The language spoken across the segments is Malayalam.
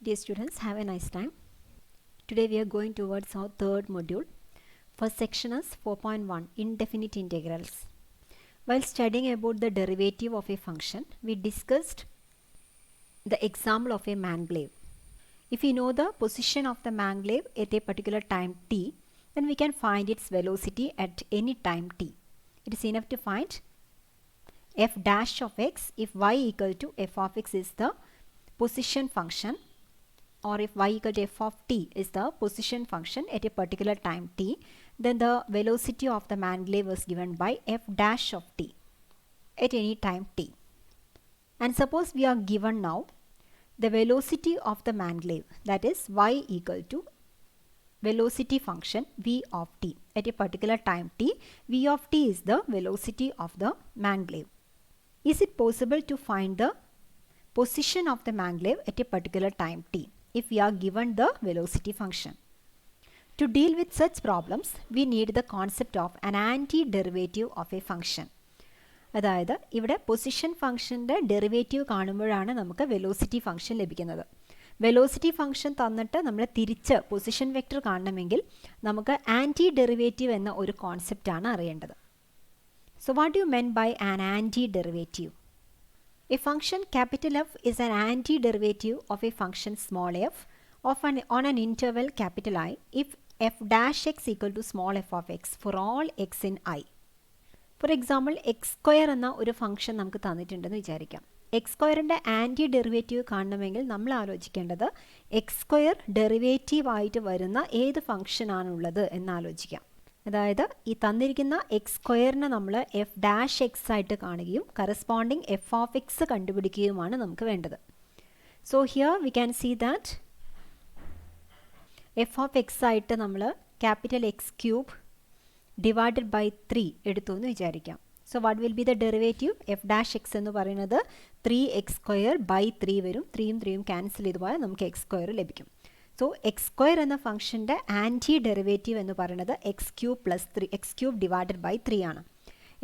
Dear students, have a nice time. Today we are going towards our third module. First section is 4.1 Indefinite Integrals. While studying about the derivative of a function, we discussed the example of a Manglev. If we know the position of the Manglev at a particular time t, then we can find its velocity at any time t. It is enough to find f dash of x if y equal to f of x is the position function, or if y equal to f of t is the position function at a particular time t, then the velocity of the Manglev was given by f dash of t at any time t. And suppose we are given now the velocity of the Manglev, that is y equal to velocity function v of t at a particular time t. V of t is the velocity of the Manglev. Is it possible to find the position of the Manglev at a particular time t if we are given the velocity function? To deal with such problems, we need the concept of an antiderivative of a function. അതായത് ഇവിടെ പൊസിഷൻ ഫംഗ്ഷൻ്റെ ഡെറിവേറ്റീവ് കാണുമ്പോഴാണ് നമുക്ക് വെലോസിറ്റി ഫംഗ്ഷൻ ലഭിക്കുന്നത്. വെലോസിറ്റി ഫംഗ്ഷൻ തന്നിട്ട് നമ്മൾ തിരിച്ച് പൊസിഷൻ വെക്റ്റർ കാണണമെങ്കിൽ നമുക്ക് ആൻറ്റി ഡെറിവേറ്റീവ് എന്ന ഒരു കോൺസെപ്റ്റാണ് അറിയേണ്ടത്. So what you mean by an anti derivative? A function capital F is an antiderivative of a function small f on an interval capital I if f dash x equal to small f of x for all x in I. For example, x square എന്ന ഒരു ഫംഗ്ഷൻ നമുക്ക് തന്നിട്ടുണ്ടെന്ന് വിചാരിക്കാം. എക്സ് സ്ക്വയറിൻ്റെ ആൻറ്റി ഡെറിവേറ്റീവ് കാണണമെങ്കിൽ നമ്മൾ ആലോചിക്കേണ്ടത് എക്സ് സ്ക്വയർ ഡെറിവേറ്റീവ് ആയിട്ട് വരുന്ന ഏത് ഫംഗ്ഷനാണുള്ളത് എന്നാലോചിക്കാം. അതായത് ഈ തന്നിരിക്കുന്ന എക്സ് സ്ക്വയറിനെ നമ്മൾ എഫ് ഡാഷ് എക്സ് ആയിട്ട് കാണുകയും കറസ്പോണ്ടിങ് എഫ് ഓഫ് എക്സ് കണ്ടുപിടിക്കുകയുമാണ് നമുക്ക് വേണ്ടത്. So here we can see that f of x ആയിട്ട് നമ്മൾ capital x cube divided by 3 എടുത്തു എന്ന് വിചാരിക്കാം. So what will be the derivative? F dash x എന്ന് പറയുന്നത് 3x സ്ക്വയർ ബൈ 3 വരും. 3യും 3യും ക്യാൻസൽ ചെയ്ത് പോയാൽ നമുക്ക് എക്സ് സ്ക്വയർ ലഭിക്കും. സോ എക്സ് സ്ക്വയർ എന്ന ഫംഗ്ഷൻ്റെ ആൻറ്റി ഡെറിവേറ്റീവ് എന്ന് പറയുന്നത് x cube plus 3 x cube divided by 3 ആണ്.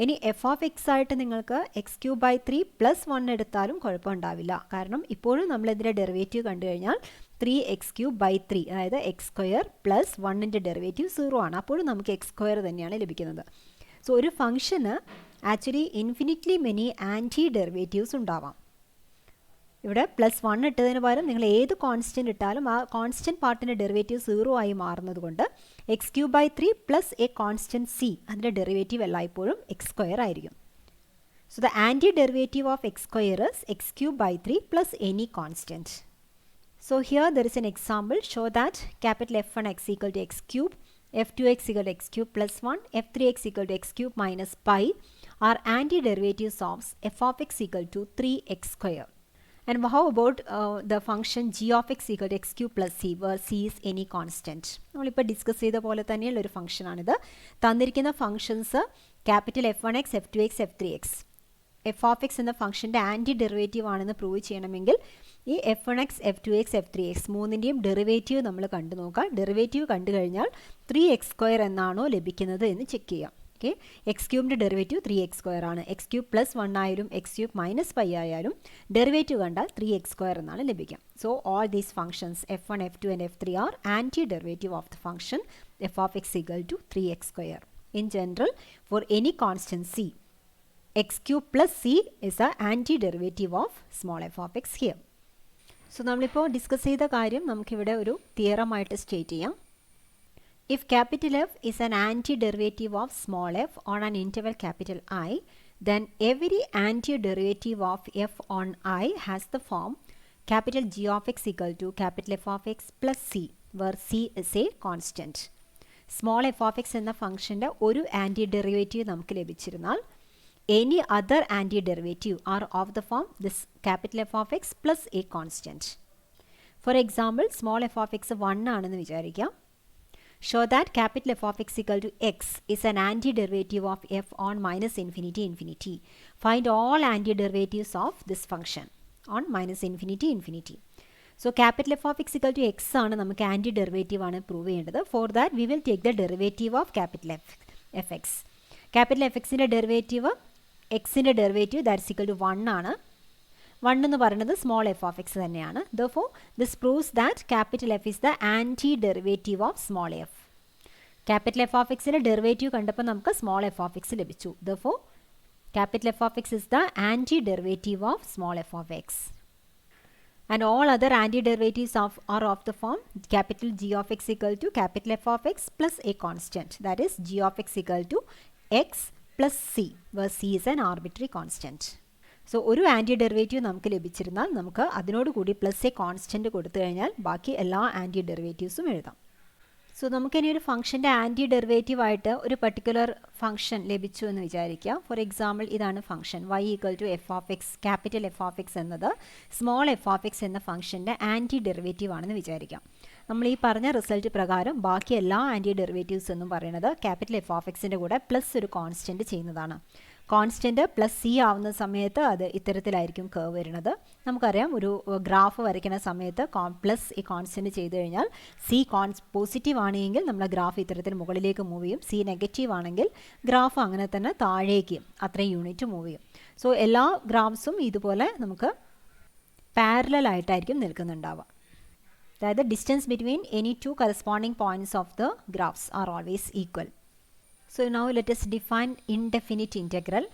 ഇനി എഫ് ഓഫ് എക്സ് ആയിട്ട് നിങ്ങൾക്ക് എക്സ് ക്യൂബ് ബൈ 3 പ്ലസ് 1 എടുത്താലും കുഴപ്പമുണ്ടാവില്ല. കാരണം ഇപ്പോഴും നമ്മളതിൻ്റെ ഡെറിവേറ്റീവ് കണ്ടു കഴിഞ്ഞാൽ 3x ക്യൂബ് ബൈ 3, അതായത് എക്സ് സ്ക്വയർ പ്ലസ് 1ൻ്റെ ഡെറിവേറ്റീവ് 0 ആണ്. അപ്പോഴും നമുക്ക് എക്സ് സ്ക്വയർ തന്നെയാണ് ലഭിക്കുന്നത്. സോ ഒരു ഫംഗ്ഷന് actually infinitely many anti derivatives ഉണ്ടാവാം. ഇവിടെ പ്ലസ് 1 ഇട്ടതിന് പകരം നിങ്ങൾ ഏത് കോൺസ്റ്റൻറ്റ് ഇട്ടാലും ആ കോൺസ്റ്റൻറ്റ് പാർട്ടിൻ്റെ ഡെറിവേറ്റീവ് 0 ആയി മാറുന്നത് കൊണ്ട് x cube by 3 plus a constant c, അതിൻ്റെ ഡെറിവേറ്റീവ് എല്ലായ്പ്പോഴും എക്സ് സ്ക്വയർ ആയിരിക്കും. So the anti derivative of x square is x cube by 3 plus any constant. So here there is an example. Show that capital F1x equal to x cube, F2x equal to x cube plus 1, F3x equal to x cube minus pi are antiderivatives of f of x equal to 3x square. And how about the function g of x equal to x cube plus c, where c is any constant? നമ്മളിപ്പോൾ ഡിസ്കസ് ചെയ്ത പോലെ തന്നെയുള്ള ഒരു ഫംഗ്ഷനാണിത്. തന്നിരിക്കുന്ന functions capital F1x, F2x, F3x. F of X എന്ന ഫംഗ്ഷൻ്റെ ആൻറ്റി ഡെറിവേറ്റീവ് ആണെന്ന് പ്രൂവ് ചെയ്യണമെങ്കിൽ ഈ F1x, F2x, F3x മൂന്നിൻ്റെയും ഡെറിവേറ്റീവ് നമ്മൾ കണ്ടു നോക്കാം. ഡെറിവേറ്റീവ് കണ്ടു കഴിഞ്ഞാൽ 3x സ്ക്വയർ എന്നാണോ ലഭിക്കുന്നത് എന്ന് ചെക്ക് ചെയ്യാം. ഓക്കെ, എക്സ് ക്യൂബിൻ്റെ ഡെറിവേറ്റീവ് 3x സ്ക്വയർ ആണ്. എക്സ് ക്യൂബ് പ്ലസ് 1 ആയാലും എക്സ് ക്യൂബ് മൈനസ് 5 ആയാലും ഡെറിവേറ്റീവ് കണ്ടാൽ 3x സ്ക്വയർ എന്നാണ് ലഭിക്കുക. So all these functions F1, F2 and F3 are anti derivative of the function f of x equal to 3x square. In general for any constant c, x cube plus c is the antiderivative of small f of x here. So നമ്മളിപ്പോൾ ഡിസ്കസ് ചെയ്ത കാര്യം നമുക്കിവിടെ ഒരു തിയറമായിട്ട് സ്റ്റേറ്റ് ചെയ്യാം. If capital F is an antiderivative of small f on an interval capital I, then every antiderivative of f on I has the form capital G of x equal to capital F of x plus c, where c is a constant. Small f of x എന്ന ഫംഗ്ഷൻ്റെ ഒരു ആൻറ്റിഡെറിവേറ്റീവ് നമുക്ക് ലഭിച്ചിരുന്നാൽ any other antiderivative are of the form this capital F of x plus a constant. For example, small f of x 1 ആണെന്ന് വിചാരിക്കാം. Show that capital F of x equal to x is an antiderivative of f on minus infinity infinity. Find all antiderivatives of this function on minus infinity infinity. So capital F of x equal to x ആണ് നമുക്ക് antiderivative ആണ് പ്രൂവ് ചെയ്യേണ്ടത്. For that we will take the derivative of capital Fx. Capital Fxൻ്റെ ഡെറിവേറ്റീവ് എക്സിൻ്റെ ഡെറിവേറ്റീവ് ദാറ്റ്സ് ഈക്വൽ ടു 1 ആണ്. 1 എന്ന് പറയുന്നത് സ്മോൾ എഫ് ഓഫ് എക്സ് തന്നെയാണ്. Therefore, this proves that capital F is the anti-derivative of small f. Capital F of xന്റെ ഡെറിവേറ്റീവ് കണ്ടപ്പോൾ നമുക്ക് സ്മോൾ എഫ് ഓഫ് എക്സ് ലഭിച്ചു. Therefore, capital F of x is the anti-derivative of small f of x. And all other anti-derivatives are of the form capital G of x equal to capital F of x plus a constant. That is G of x equal to x plus c, where c is an arbitrary constant. So, ഒരു ആൻറ്റി ഡെറിവേറ്റീവ് നമുക്ക് ലഭിച്ചിരുന്നാൽ നമുക്ക് അതിനോട് കൂടി പ്ലസ് എ കോൺസ്റ്റൻറ്റ് കൊടുത്തു കഴിഞ്ഞാൽ ബാക്കി എല്ലാ ആൻറ്റി ഡെറിവേറ്റീവ്സും എഴുതാം. സോ നമുക്കിനി ഒരു ഫംഗ്ഷൻ്റെ ആൻറ്റി ഡെറിവേറ്റീവ് ആയിട്ട് ഒരു പർട്ടിക്കുലർ ഫംഗ്ഷൻ ലഭിച്ചു എന്ന് വിചാരിക്കുക. ഫോർ എക്സാമ്പിൾ ഇതാണ് function y equal to f of x, capital F of x എന്നത് സ്മോൾ എഫ് ഓഫ് എക്സ് എന്ന ഫംഗ്ഷൻ്റെ ആൻറ്റി ഡെറിവേറ്റീവ് ആണെന്ന് വിചാരിക്കാം. നമ്മൾ ഈ പറഞ്ഞ റിസൾട്ട് പ്രകാരം ബാക്കി എല്ലാ ആൻറ്റി ഡെറിവേറ്റീവ്സ് എന്നും പറയുന്നത് ക്യാപിറ്റൽ എഫ് ഓഫ് എക്സിൻ്റെ കൂടെ പ്ലസ് ഒരു കോൺസ്റ്റൻറ്റ് ചെയ്യുന്നതാണ്. കോൺസ്റ്റൻറ്റ് പ്ലസ് സി ആവുന്ന സമയത്ത് അത് ഇത്തരത്തിലായിരിക്കും കർവ് വരുന്നത്. നമുക്കറിയാം ഒരു ഗ്രാഫ് വരയ്ക്കുന്ന സമയത്ത് പ്ലസ് ഈ കോൺസ്റ്റൻറ്റ് ചെയ്ത് കഴിഞ്ഞാൽ സി പോസിറ്റീവ് ആണെങ്കിൽ നമ്മുടെ ഗ്രാഫ് ഇത്തരത്തിൽ മുകളിലേക്ക് മൂവ് ചെയ്യും. സി നെഗറ്റീവ് ആണെങ്കിൽ ഗ്രാഫ് അങ്ങനെ തന്നെ താഴേക്ക് അത്രയും യൂണിറ്റ് മൂവ് ചെയ്യും. സോ എല്ലാ ഗ്രാഫ്സും ഇതുപോലെ നമുക്ക് പാരലൽ ആയിട്ടായിരിക്കും നിൽക്കുന്നുണ്ടാവുക. അതായത് distance between any two corresponding points of the graphs are always equal. So now let us define indefinite integral.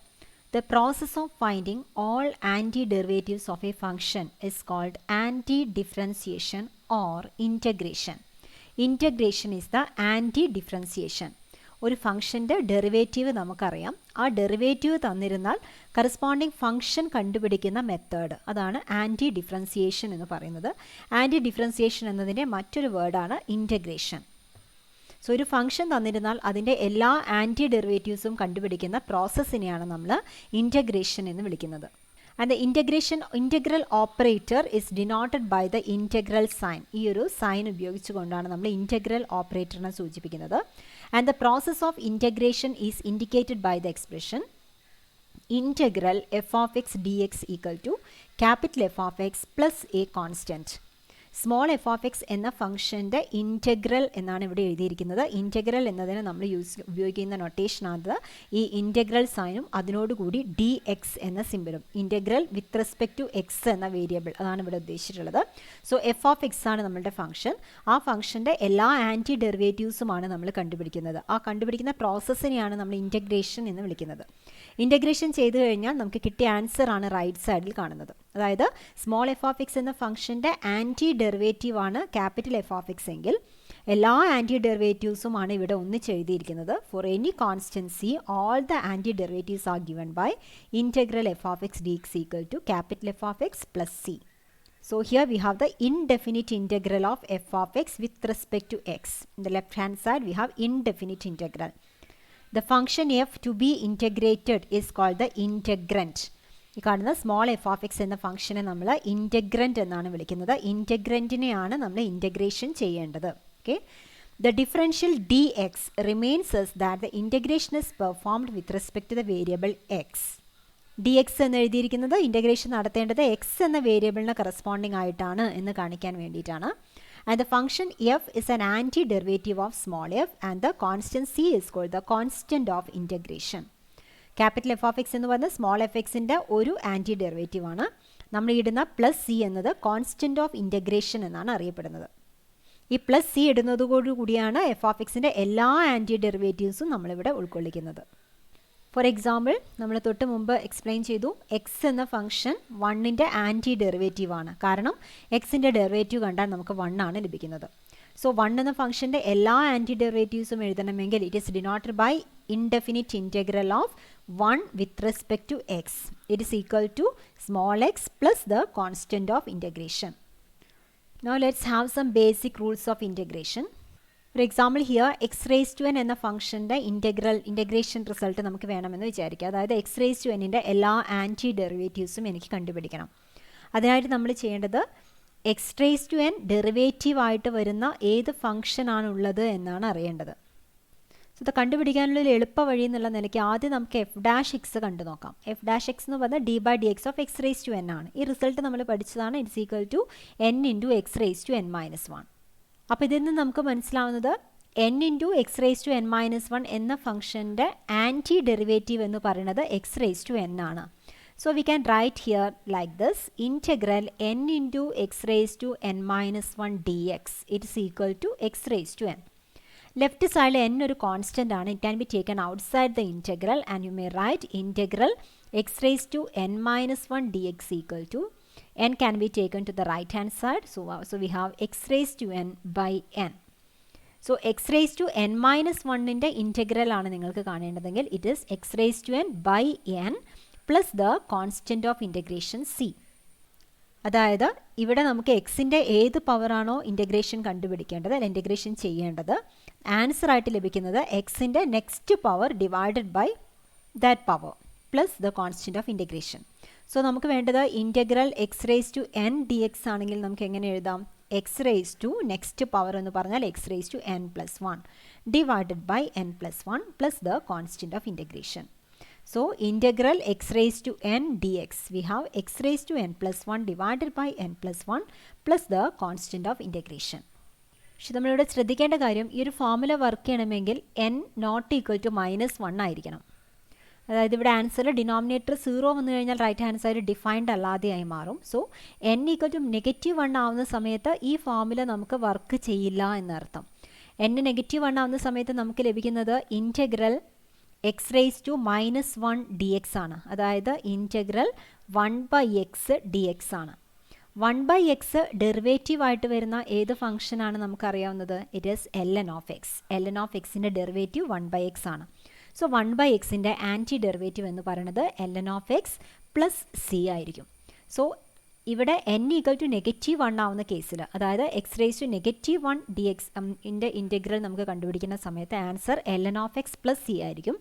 The process of finding all antiderivatives of a function is called anti-differentiation or integration. Integration is the anti-differentiation. ഒരു ഫംഗ്ഷൻ്റെ ഡെറിവേറ്റീവ് നമുക്കറിയാം. ആ ഡെറിവേറ്റീവ് തന്നിരുന്നാൽ കറസ്പോണ്ടിങ് ഫംഗ്ഷൻ കണ്ടുപിടിക്കുന്ന മെത്തേഡ്, അതാണ് ആൻറ്റി ഡിഫറൻസിയേഷൻ എന്ന് പറയുന്നത്. ആൻറ്റി ഡിഫറൻസിയേഷൻ എന്നതിൻ്റെ മറ്റൊരു വേർഡാണ് ഇൻറ്റഗ്രേഷൻ. സോ ഒരു ഫംഗ്ഷൻ തന്നിരുന്നാൽ അതിൻ്റെ എല്ലാ ആൻറ്റി ഡെറിവേറ്റീവ്സും കണ്ടുപിടിക്കുന്ന പ്രോസസ്സിനെയാണ് നമ്മൾ ഇൻറ്റഗ്രേഷൻ എന്ന് വിളിക്കുന്നത്. And the integral operator is denoted by the integral sign. ഈ ഒരു സൈൻ ഉപയോഗിച്ചുകൊണ്ടാണ് നമ്മൾ ഇൻറ്റഗ്രൽ ഓപ്പറേറ്ററിനെ സൂചിപ്പിക്കുന്നത്. And the process of integration is indicated by the expression integral F of X D X equal to capital F of X plus a constant. Small F of X എന്ന ഫംഗ്ഷൻ്റെ ഇൻറ്റഗ്രൽ എന്നാണ് ഇവിടെ എഴുതിയിരിക്കുന്നത്. ഇൻറ്റഗ്രൽ എന്നതിന് നമ്മൾ ഉപയോഗിക്കുന്ന നൊട്ടേഷനാണത് ഈ ഇൻറ്റഗ്രൽ സൈനും അതിനോടുകൂടി ഡി എക്സ് എന്ന സിമ്പിളും. Integral with respect to X എന്ന വേരിയബിൾ, അതാണ് ഇവിടെ ഉദ്ദേശിച്ചിട്ടുള്ളത്. സോ എഫ് ഓഫ് എക്സ് ആണ് നമ്മളുടെ ഫംഗ്ഷൻ. ആ ഫംഗ്ഷൻ്റെ എല്ലാ ആൻറ്റി ഡെറിവേറ്റീവ്സുമാണ് നമ്മൾ കണ്ടുപിടിക്കുന്നത്. ആ കണ്ടുപിടിക്കുന്ന പ്രോസസ്സിനെയാണ് നമ്മൾ ഇൻറ്റഗ്രേഷൻ എന്ന് വിളിക്കുന്നത്. ഇൻറ്റഗ്രേഷൻ ചെയ്തു കഴിഞ്ഞാൽ നമുക്ക് കിട്ടിയ ആൻസർ ആണ് റൈറ്റ് സൈഡിൽ കാണുന്നത്. അതായത് സ്മോൾ എഫ് ഓഫ് എക്സ് എന്ന ഫംഗ്ഷൻ്റെ ആൻറ്റി ഡെറിവേറ്റീവ് ആണ് ക്യാപിറ്റൽ എഫ് ഓഫ് എക്സ് എങ്കിൽ എല്ലാ ആൻറ്റി ഡെറിവേറ്റീവ്സുമാണ് ഇവിടെ ഒന്നിച്ചെഴുതിയിരിക്കുന്നത്. For any constant C all the anti derivatives are given by integral F of X D X equal to capital F of X plus C. So here we have the indefinite integral of f of x with respect to x. In the left hand side we have indefinite integral. The function f to be integrated is called the integrand. ഈ കാണുന്ന സ്മോൾ എഫ് ഓഫ് എക്സ് എന്ന ഫംഗ്ഷനെ നമ്മൾ ഇൻറ്റഗ്രൻ്റ് എന്നാണ് വിളിക്കുന്നത്. ഇൻറ്റഗ്രൻറ്റിനെയാണ് നമ്മൾ ഇൻറ്റഗ്രേഷൻ ചെയ്യേണ്ടത്. Okay, the differential d x remains as that the integration is performed with respect to the variable x. D x എന്ന് എഴുതിയിരിക്കുന്നത് ഇൻറ്റഗ്രേഷൻ നടത്തേണ്ടത് എക്സ് എന്ന വേരിയബിളിന് കറസ്പോണ്ടിങ് ആയിട്ടാണ് എന്ന് കാണിക്കാൻ വേണ്ടിയിട്ടാണ്. And the function f is an antiderivative of small f and the constant c is called the constant of integration. Capital F of X എന്ന് പറഞ്ഞാൽ സ്മോൾ എഫ് എക്സിൻ്റെ ഒരു ആൻറ്റി ഡെറിവേറ്റീവ് ആണ്. നമ്മൾ ഇടുന്ന പ്ലസ് സി എന്നത് കോൺസ്റ്റൻറ്റ് ഓഫ് ഇൻറ്റഗ്രേഷൻ എന്നാണ് അറിയപ്പെടുന്നത്. ഈ പ്ലസ് സി ഇടുന്നതോടുകൂടിയാണ് എഫ് ഓഫ് എക്സിൻ്റെ എല്ലാ ആൻറ്റി ഡെറിവേറ്റീവ്സും നമ്മളിവിടെ ഉൾക്കൊള്ളിക്കുന്നത്. ഫോർ എക്സാമ്പിൾ നമ്മൾ തൊട്ട് മുമ്പ് എക്സ്പ്ലെയിൻ ചെയ്തു, എക്സ് എന്ന ഫംഗ്ഷൻ 1ൻ്റെ ആൻറ്റി ഡെറിവേറ്റീവ് ആണ്. കാരണം എക്സിൻ്റെ ഡെറിവേറ്റീവ് കണ്ടാൽ നമുക്ക് 1 ആണ് ലഭിക്കുന്നത്. സോ 1 എന്ന ഫംഗ്ഷൻ്റെ എല്ലാ ആൻറ്റി ഡെറിവേറ്റീവ്സും എഴുതണമെങ്കിൽ it is denoted by indefinite integral of 1 with respect to x. It is equal to small x plus the constant of integration. Now let's have some basic rules of integration. For example here x raised to n എന്ന ഫംഗ്ഷൻ്റെ ഇൻറ്റഗ്രേഷൻ റിസൾട്ട് നമുക്ക് വേണമെന്ന് വിചാരിക്കുക. അതായത് x raised to n-ൻ്റെ എല്ലാ ആൻറ്റി ഡെറിവേറ്റീവ്സും എനിക്ക് കണ്ടുപിടിക്കണം. അതിനായിട്ട് നമ്മൾ ചെയ്യേണ്ടത് x raised to n derivative ആയിട്ട് വരുന്ന ഏത് ഫംഗ്ഷനാണുള്ളത് എന്നാണ് അറിയേണ്ടത്. സോ ഇത് കണ്ടുപിടിക്കാനുള്ള ഒരു എളുപ്പ വഴി എന്നുള്ള നിലയ്ക്ക് ആദ്യം നമുക്ക് എഫ് ഡാഷ് എക്സ് കണ്ടു നോക്കാം. എഫ് ഡാഷ് എക്സ് എന്ന് പറഞ്ഞാൽ d by d x of X raise to n ആണ്. ഈ റിസൾട്ട് നമ്മൾ പഠിച്ചതാണ്. It's equal to n into X raise to n minus 1. അപ്പോൾ ഇതിൽ നിന്ന് നമുക്ക് മനസ്സിലാവുന്നത് n into X raise to n minus 1 എന്ന ഫംഗ്ഷൻ്റെ ആൻറ്റി ഡെറിവേറ്റീവ് എന്ന് പറയുന്നത് എക്സ് റേസ് ടു എൻ ആണ്. So we can write here like this, integral n into x raised to n minus 1 dx. It is equal to x raised to n. Left side n ഒരു constant ആണ്. It can be taken outside the integral and you may write integral x raised to n minus 1 dx equal to n can be taken to the right hand side. So we have x raised to n by n. So x raised to n minus 1 ന്റെ integral ആണ് നിങ്ങൾക്ക് കാണേണ്ടതെങ്കിൽ it is x raised to n by n plus the constant of integration c. അതായത് ഇവിടെ നമുക്ക് എക്സിൻ്റെ ഏത് പവറാണോ ഇൻ്റഗ്രേഷൻ കണ്ടുപിടിക്കേണ്ടത് അല്ലെങ്കിൽ ഇൻ്റഗ്രേഷൻ ചെയ്യേണ്ടത്, ആൻസർ ആയിട്ട് ലഭിക്കുന്നത് എക്സിൻ്റെ next power divided by that power plus the constant of integration. So നമുക്ക് വേണ്ടത് integral x raise to n d x ആണെങ്കിൽ നമുക്ക് എങ്ങനെ എഴുതാം? X raise to next power എന്ന് പറഞ്ഞാൽ x raise to n plus 1 divided by n plus 1 plus the constant of integration. So integral x raised to n dx, we have x raised to n plus 1 divided by n plus 1 plus the constant of integration. പക്ഷെ നമ്മളിവിടെ ശ്രദ്ധിക്കേണ്ട കാര്യം, ഈ ഒരു ഫോർമുല വർക്ക് ചെയ്യണമെങ്കിൽ n നോട്ട് ഈക്വൽ ടു -1 ആയിരിക്കണം. അതായത് ഇവിടെ ആൻസർ ഡിനോമിനേറ്റർ 0 വന്നു കഴിഞ്ഞാൽ റൈറ്റ് ഹാൻഡ് സൈഡ് ഡിഫൈൻഡ് അല്ലാതെയായി മാറും. സോ n ഈക്വൽ ടു -1 ആവുന്ന സമയത്ത് ഈ ഫോർമുല നമുക്ക് വർക്ക് ചെയ്യില്ല എന്നർത്ഥം. n -1 ആവുന്ന സമയത്ത് നമുക്ക് ലഭിക്കുന്നത് integral x raise to -1 D x ആണ്. അതായത് ഇൻറ്റഗ്രൽ 1/x ഡി എക്സ് ആണ്. 1/x ഡെറിവേറ്റീവ് ആയിട്ട് വരുന്ന ഏത് ഫംഗ്ഷനാണ് നമുക്കറിയാവുന്നത്? It is ln of X. ln of എക്സിൻ്റെ ഡെറിവേറ്റീവ് 1/x ആണ്. സോ 1/xൻ്റെ ആൻറ്റി ഡെറിവേറ്റീവ് എന്ന് പറയുന്നത് ln of X plus C ആയിരിക്കും. സോ ഇവിടെ n ഈക്വൽ ടു -1 ആവുന്ന കേസിൽ, അതായത് X raise to -1 D X ൻ്റെ ഇൻറ്റഗ്രൽ നമുക്ക് കണ്ടുപിടിക്കുന്ന സമയത്ത് answer ln of X plus C ആയിരിക്കും.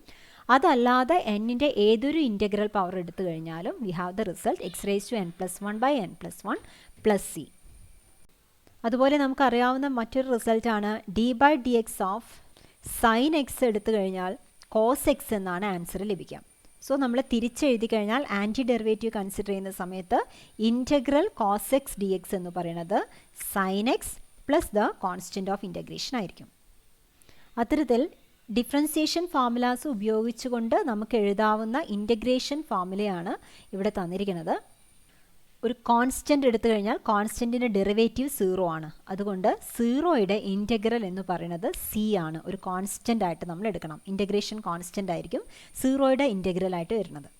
അതല്ലാതെ എന്നിൻ്റെ ഏതൊരു ഇൻറ്റഗ്രൽ പവർ എടുത്തു കഴിഞ്ഞാലും we have the result X raise to n plus 1 by n plus 1 plus c. അതുപോലെ നമുക്കറിയാവുന്ന മറ്റൊരു റിസൾട്ടാണ് d by d x of sine x എടുത്തു കഴിഞ്ഞാൽ കോസ് എക്സ് എന്നാണ് ആൻസർ ലഭിക്കുക. സോ നമ്മൾ തിരിച്ചെഴുതി കഴിഞ്ഞാൽ ആൻറ്റി ഡെറിവേറ്റീവ് കൺസിഡർ ചെയ്യുന്ന സമയത്ത് integral cos x D x എന്ന് പറയുന്നത് sine X plus the constant of integration ആയിരിക്കും. അത്തരത്തിൽ ഡിഫറൻസിയേഷൻ ഫോർമുലാസ് ഉപയോഗിച്ചുകൊണ്ട് നമുക്ക് എഴുതാവുന്ന ഇൻ്റഗ്രേഷൻ ഫോർമുലയാണ് ഇവിടെ തന്നിരിക്കുന്നത്. ഒരു കോൺസ്റ്റൻ്റ് എടുത്തു കഴിഞ്ഞാൽ കോൺസ്റ്റൻറ്റിൻ്റെ ഡെറിവേറ്റീവ് 0 ആണ്. അതുകൊണ്ട് 0യുടെ ഇൻറ്റഗ്രൽ എന്ന് പറയുന്നത് സി ആണ്. ഒരു കോൺസ്റ്റൻ്റ് ആയിട്ട് നമ്മൾ എടുക്കണം. ഇൻറ്റഗ്രേഷൻ കോൺസ്റ്റൻ്റ് ആയിരിക്കും 0യുടെ ഇൻറ്റഗ്രൽ ആയിട്ട് വരുന്നത്.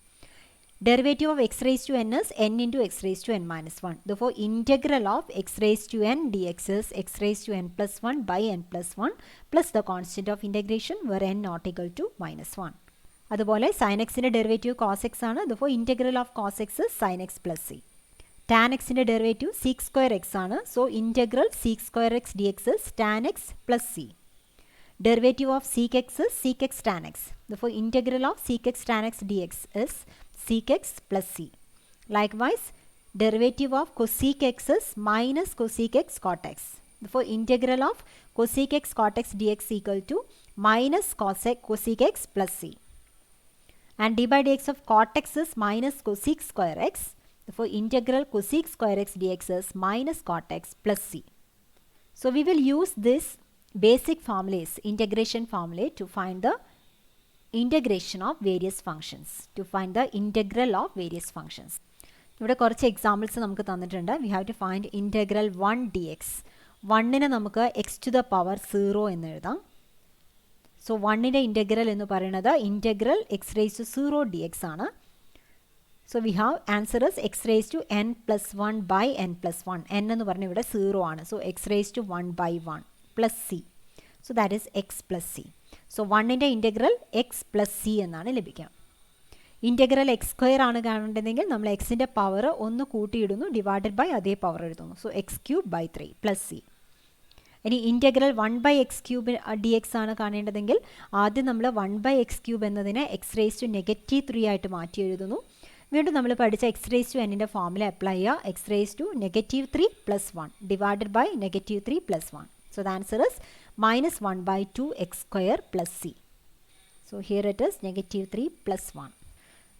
Derivative of X raise to N is n into X raise to n minus 1. Therefore integral of X raise to n D X is X raise to n plus 1 by n plus 1 plus the constant of integration where n not equal to -1. അതുപോലെ സൈൻ എക്സിൻ്റെ ഡെറിവേറ്റീവ് കോസ് എക്സ് ആണ്. Therefore integral of cos X is sine X plus C. Tan എക്സിൻ്റെ ഡെറിവേറ്റീവ് സീക്ക് സ്ക്വയർ എക്സ് ആണ്. So integral sec square X D X is tan X plus C. Derivative of sec X is sec X tan X. Therefore integral of sec X tan X D X is sec x plus c. Likewise, derivative of cosec x is minus cosec x cot x. Therefore, integral of cosec x cot x dx equal to minus cosec x plus c. And d by dx of cot x is minus cosec square x. Therefore, integral cosec square x dx is minus cot x plus c. So, we will use this basic formulas, integration formula to find the integration of various functions, to find the integral of various functions. ഇവിടെ കുറച്ച് എക്സാമ്പിൾസ് നമുക്ക് തന്നിട്ടുണ്ട്. We have to find integral 1 D X. 1നെ നമുക്ക് എക്സ് ടു ദ പവർ 0 എന്ന് എഴുതാം. സോ 1ൻ്റെ ഇൻറ്റഗ്രൽ എന്ന് പറയുന്നത് integral x raise to 0 d x ആണ്. So we have answer is X raise to n plus 1 by n plus 1. n എന്ന് പറഞ്ഞാൽ ഇവിടെ 0 ആണ്. So x raise to 1 by 1 plus c. So that is x plus c. So 1ൻ്റെ ഇൻറ്റഗ്രൽ എക്സ് പ്ലസ് സി എന്നാണ് ലഭിക്കുക. ഇൻറ്റഗ്രൽ എക്സ് സ്ക്വയർ ആണ് കാണേണ്ടതെങ്കിൽ നമ്മൾ എക്സിൻ്റെ പവർ ഒന്ന് കൂട്ടിയിടുന്നു, ഡിവൈഡഡ് ബൈ അതേ പവർ എഴുതുന്നു. So x cube by 3 plus c. ഇനി integral 1/x cube d x ആണ് കാണേണ്ടതെങ്കിൽ ആദ്യം നമ്മൾ 1/x ക്യൂബ് എന്നതിനെ എക്സ് റേസ് ടു -3 ആയിട്ട് മാറ്റി എഴുതുന്നു. വീണ്ടും നമ്മൾ പഠിച്ച എക്സ് റേസ് ടു എന്നിൻ്റെ ഫോർമുല അപ്ലൈ ചെയ്യുക. X raise to -3 plus 1 divided by -3 plus 1. So the answer is minus 1/2 x square plus c. So here it is -3 plus 1.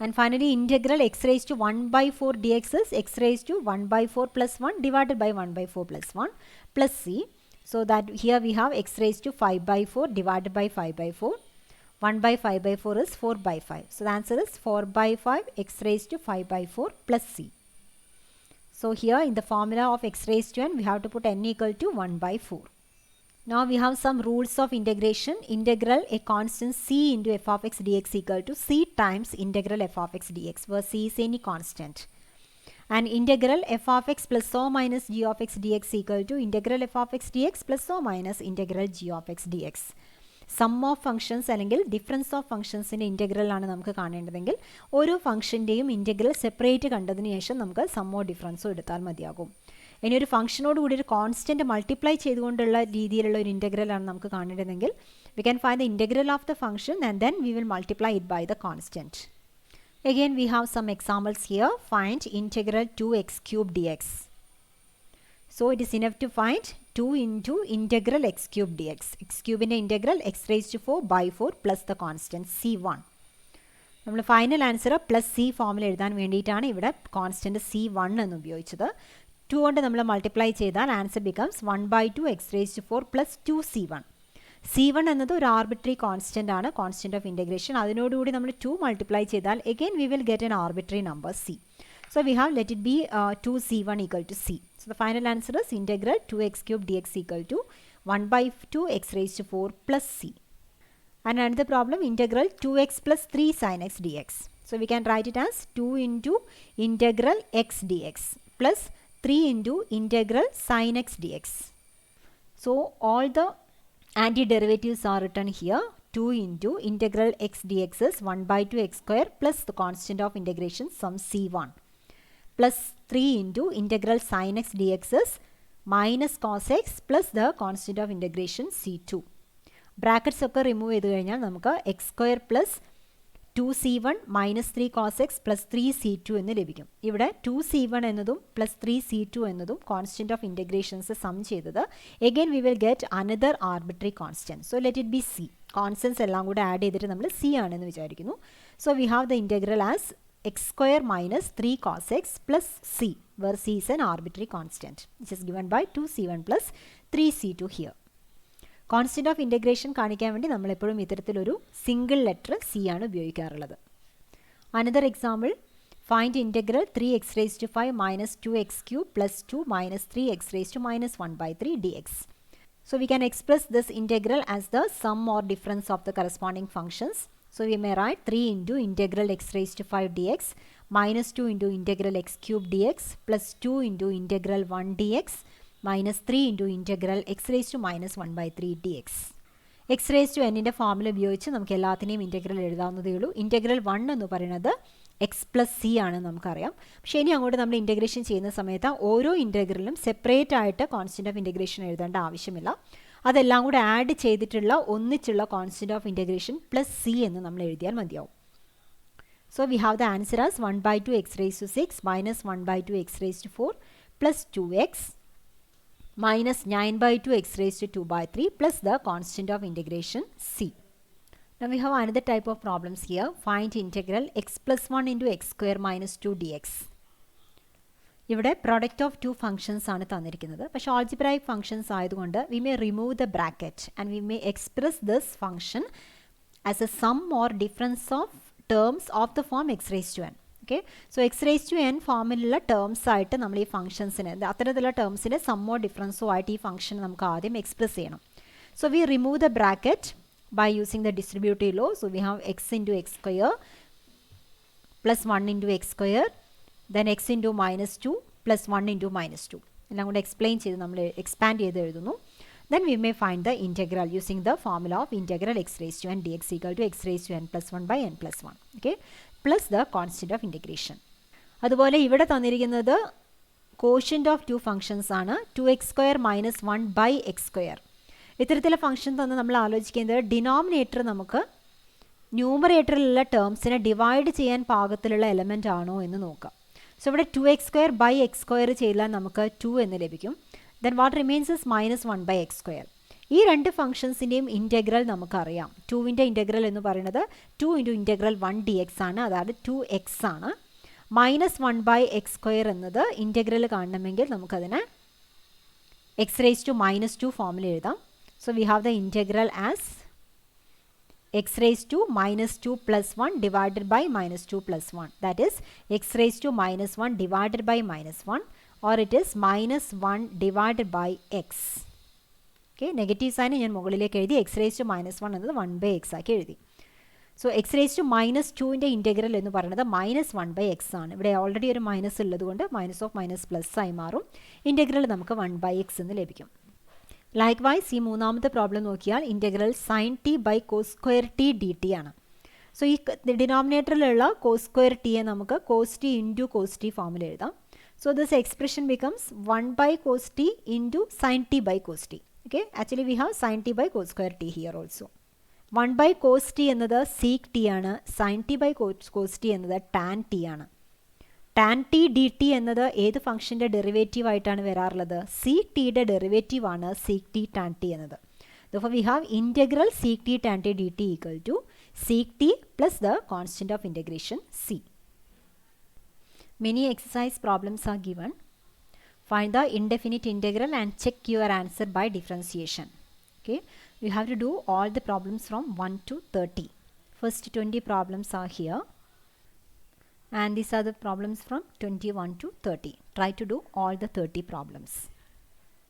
And finally integral x raised to 1/4 dx is x raised to 1/4 plus 1 divided by 1/4 plus 1 plus c. So that here we have x raised to 5/4 divided by 5/4. 1 by 5 by 4 is 4 by 5. So the answer is 4 by 5 x raised to 5 by 4 plus c. So here in the formula of x raised to n, we have to put n equal to 1 by 4. Now we have some rules of integration. Integral a constant c into f of x dx equal to c times integral f of x dx, where c is any constant. And integral f of x plus or minus g of x dx equal to integral f of x dx plus or minus integral g of x dx. Sum of functions അല്ലെങ്കിൽ ഡിഫറൻസ് ഓഫ് ഫംഗ്ഷൻസിൻ്റെ ഇൻറ്റഗ്രലാണ് നമുക്ക് കാണേണ്ടതെങ്കിൽ ഓരോ ഫംഗ്ഷൻ്റെയും ഇൻറ്റഗ്രൽ സെപ്പറേറ്റ് കണ്ടതിന് ശേഷം നമുക്ക് സമ്മോ ഡിഫറൻസോ എടുത്താൽ മതിയാകും. ഇനി ഒരു ഫംഗ്ഷനോട് കൂടി ഒരു കോൺസ്റ്റൻറ്റ് മൾട്ടിപ്ലൈ ചെയ്തുകൊണ്ടുള്ള രീതിയിലുള്ള ഒരു ഇൻറ്റഗ്രലാണ് നമുക്ക് കാണേണ്ടതെങ്കിൽ we can find the integral of the function and then we will multiply it by the constant. Again we have some examples here. Find integral 2x cube dx. So it is enough to find 2 into integral x cube dx. X cube in the integral x raised to 4 by 4 plus the constant c1. നമ്മൾ ഫൈനൽ ആൻസർ പ്ലസ് സി ഫോമിൽ എഴുതാൻ വേണ്ടിയിട്ടാണ് ഇവിടെ കോൺസ്റ്റൻറ്റ് c1 എന്ന് ഉപയോഗിച്ചത്. 2 കൊണ്ട് നമ്മൾ മൾട്ടിപ്ലൈ ചെയ്താൽ answer becomes 1 by 2 x raised to 4 plus 2c1. c1 എന്നത് ഒരു ആർബിട്രറി കോൺസ്റ്റൻ്റ് ആണ്, കോൺസ്റ്റൻ്റ് ഓഫ് ഇൻറ്റഗ്രേഷൻ. അതിനോടുകൂടി നമ്മൾ 2 മൾട്ടിപ്ലൈ ചെയ്താൽ again we will get an arbitrary number c. So we have let it be 2c1 equal to c. So the final answer is integral 2x cube dx equal to 1 by 2 x raised to 4 plus c. And another problem, integral 2x plus 3 sin x dx. So we can write it as 2 into integral x dx plus 3 into integral sin x dx. So all the antiderivatives are written here. 2 into integral x dx is 1 by 2 x square plus the constant of integration sum c1 plus 3 into integral sin x dx is minus cos x plus the constant of integration c2. Brackets ഒക്കെ റിമൂവ് ചെയ്ത് കഴിഞ്ഞാൽ നമുക്ക് x square plus 2c1 minus 3 cos x plus 3c2 എന്ന് ലഭിക്കും. ഇവിടെ 2c1 എന്നതും പ്ലസ് 3c2 എന്നതും കോൺസ്റ്റൻറ്റ് ഓഫ് ഇൻറ്റഗ്രേഷൻസ് സം ചെയ്തത് again we will get another arbitrary constant. So let it be c. Constants എല്ലാം കൂടെ ആഡ് ചെയ്തിട്ട് നമ്മൾ c ആണെന്ന് വിചാരിക്കുന്നു. So we have the integral as X square minus 3 cos x plus c, where c is an arbitrary constant which is given by 2c1 plus 3c2 here. Constant of integration കാണിക്കാൻ വേണ്ടി നമ്മളെപ്പോഴും ഇത്തരത്തിലൊരു സിംഗിൾ ലെറ്റർ സി ആണ് ഉപയോഗിക്കാറുള്ളത്. Another example, find integral 3x raised to 5 minus 2x cube plus 2 minus 3x raised to minus 1 by 3 dx. So we can express this integral as the sum or difference of the corresponding functions. So we may write 3 into integral x raised to 5 dx minus 2 into integral x cube dx plus 2 into integral 1 dx minus 3 into integral x raised to minus 1 by 3 dx. x raised to n-ൻ്റെ ഫോർമുല ഉപയോഗിച്ച് നമുക്ക് എല്ലാത്തിനെയും ഇൻറ്റഗ്രൽ എഴുതാവുന്നതേ ഉള്ളൂ. ഇൻറ്റഗ്രൽ 1 എന്ന് പറയുന്നത് എക്സ് പ്ലസ് സി ആണെന്ന് നമുക്കറിയാം. പക്ഷേ ഇനി അങ്ങോട്ട് നമ്മൾ ഇൻറ്റഗ്രേഷൻ ചെയ്യുന്ന സമയത്ത് ഓരോ ഇൻറ്റഗ്രലും സെപ്പറേറ്റ് ആയിട്ട് കോൺസ്റ്റൻറ്റ് ഓഫ് ഇൻറ്റഗ്രേഷൻ എഴുതേണ്ട ആവശ്യമില്ല. അതെല്ലാം കൂടെ ആഡ് ചെയ്തിട്ടുള്ള ഒന്നിച്ചുള്ള constant of integration plus c എന്ന് നമ്മൾ എഴുതിയാൽ മതിയാവും. So we have the answer as 1 by 2 x raised to 6 minus 1 by 2 x raised to 4 plus 2x minus 9 by 2 x raised to 2 by 3 plus the constant of integration c. Now we have another type of problems here. Find integral x plus 1 into x square minus 2 dx. ഇവിടെ പ്രൊഡക്റ്റ് ഓഫ് ടു ഫംഗ്ഷൻസ് ആണ് തന്നിരിക്കുന്നത്. പക്ഷേ ആൾജിബ്രായിക് ഫംഗ്ഷൻസ് ആയതുകൊണ്ട് we may remove the bracket and we may express this function as a sum or difference of terms of the form x raise to n. Okay, so x raise to n ഫോമിലുള്ള ടേംസ് ആയിട്ട് നമ്മൾ ഈ ഫംഗ്ഷൻസിന് അത്തരത്തിലുള്ള ടേംസിനെ സമ്മോ ഡിഫറൻസോ ആയിട്ട് ഈ ഫംഗ്ഷൻ നമുക്ക് ആദ്യം എക്സ്പ്രസ് ചെയ്യണം. So we remove the bracket by using the distributive law. So we have x into x square plus 1 into x square, then x into minus 2 plus 1 into minus 2. എല്ലാം കൂടെ എക്സ്പ്ലെയിൻ ചെയ്ത് നമ്മൾ എക്സ്പാൻഡ് ചെയ്ത് എഴുതുന്നു. Then we may find the integral using the formula of integral x raised to n dx equal to x raised to n plus 1 by n plus 1. Okay, plus the constant of integration. അതുപോലെ ഇവിടെ തന്നിരിക്കുന്നത് quotient of two functions ആണ് 2x square minus 1 by x square. ഇത്തരത്തിലുള്ള ഫംഗ്ഷൻ തന്നെ നമ്മൾ ആലോചിക്കുന്നത് ഡിനോമിനേറ്റർ നമുക്ക് ന്യൂമറേറ്ററിലുള്ള ടേംസിനെ ഡിവൈഡ് ചെയ്യാൻ പാകത്തിലുള്ള എലമെൻ്റ് ആണോ എന്ന് നോക്കാം. സോ ഇവിടെ 2x square by x square ചെയ്താൽ നമുക്ക് 2 എന്ന് ലഭിക്കും. Then what remains is minus 1 by x square. ഈ രണ്ട് ഫംഗ്ഷൻസിൻ്റെയും ഇൻറ്റഗ്രൽ നമുക്കറിയാം. 2വിൻ്റെ ഇൻറ്റഗ്രൽ എന്ന് പറയുന്നത് 2 into integral 1 dx ആണ്, അതായത് 2x ആണ്. മൈനസ് 1 by x square എന്നത് ഇൻറ്റഗ്രൽ കാണണമെങ്കിൽ നമുക്കതിനെ x raised to minus 2 ഫോമിൽ എഴുതാം. So we have the integral as x raised to minus 2 plus 1 divided by minus 2 plus 1. That is x raised to minus 1 divided by minus 1, or it is minus 1 divided by x. Okay, negative sign ഞാൻ മുകളിലേക്ക് എഴുതി, x raised to minus 1 എന്നത് 1 by x ആക്കി എഴുതി. So x raise to minus ടുവിൻ്റെ ഇൻറ്റഗ്രൽ എന്ന് പറയുന്നത് മൈനസ് 1 by x ആണ്. ഇവിടെ ഓൾറെഡി ഒരു മൈനസ് ഉള്ളതുകൊണ്ട് മൈനസ് ഓഫ് മൈനസ് പ്ലസ് ആയി മാറും. ഇൻറ്റഗ്രൽ നമുക്ക് 1 by x എന്ന് ലഭിക്കും. ലൈക്ക് വൈസ് ഈ മൂന്നാമത്തെ പ്രോബ്ലം നോക്കിയാൽ integral sine t by cos square t d t ആണ്. സോ ഈ ഡിനോമിനേറ്ററിലുള്ള കോസ് സ്ക്വയർ ടിയെ നമുക്ക് cos t into cos t ഫോമിൽ എഴുതാം. So this expression becomes 1 by cos t into sine t by cos t. Okay, actually we have sine t by cos square t here also. 1 by cos t എന്നത് സീക്ക് ടി ആണ്. Sine t by cos t എന്നത് ടാൻ ടി ആണ്. ടാൻ ടി ഡി ടി എന്നത് ഏത് ഫംഗ്ഷൻ്റെ ഡെറിവേറ്റീവ് ആയിട്ടാണ് വരാറുള്ളത്? സീക്ക് ടിയുടെ ഡെറിവേറ്റീവ് ആണ് സീക്ക് ടി ടാൻ ടി എന്നത്. Therefore we have integral sec t tan t dt equal to sec t plus the constant of integration c. Many exercise problems are given. Find the indefinite integral and check your answer by differentiation. Okay, you have to do all the problems from 1 to 30. First 20 problems are here, and these are the problems from 21 to 30. Try to do all the 30 problems.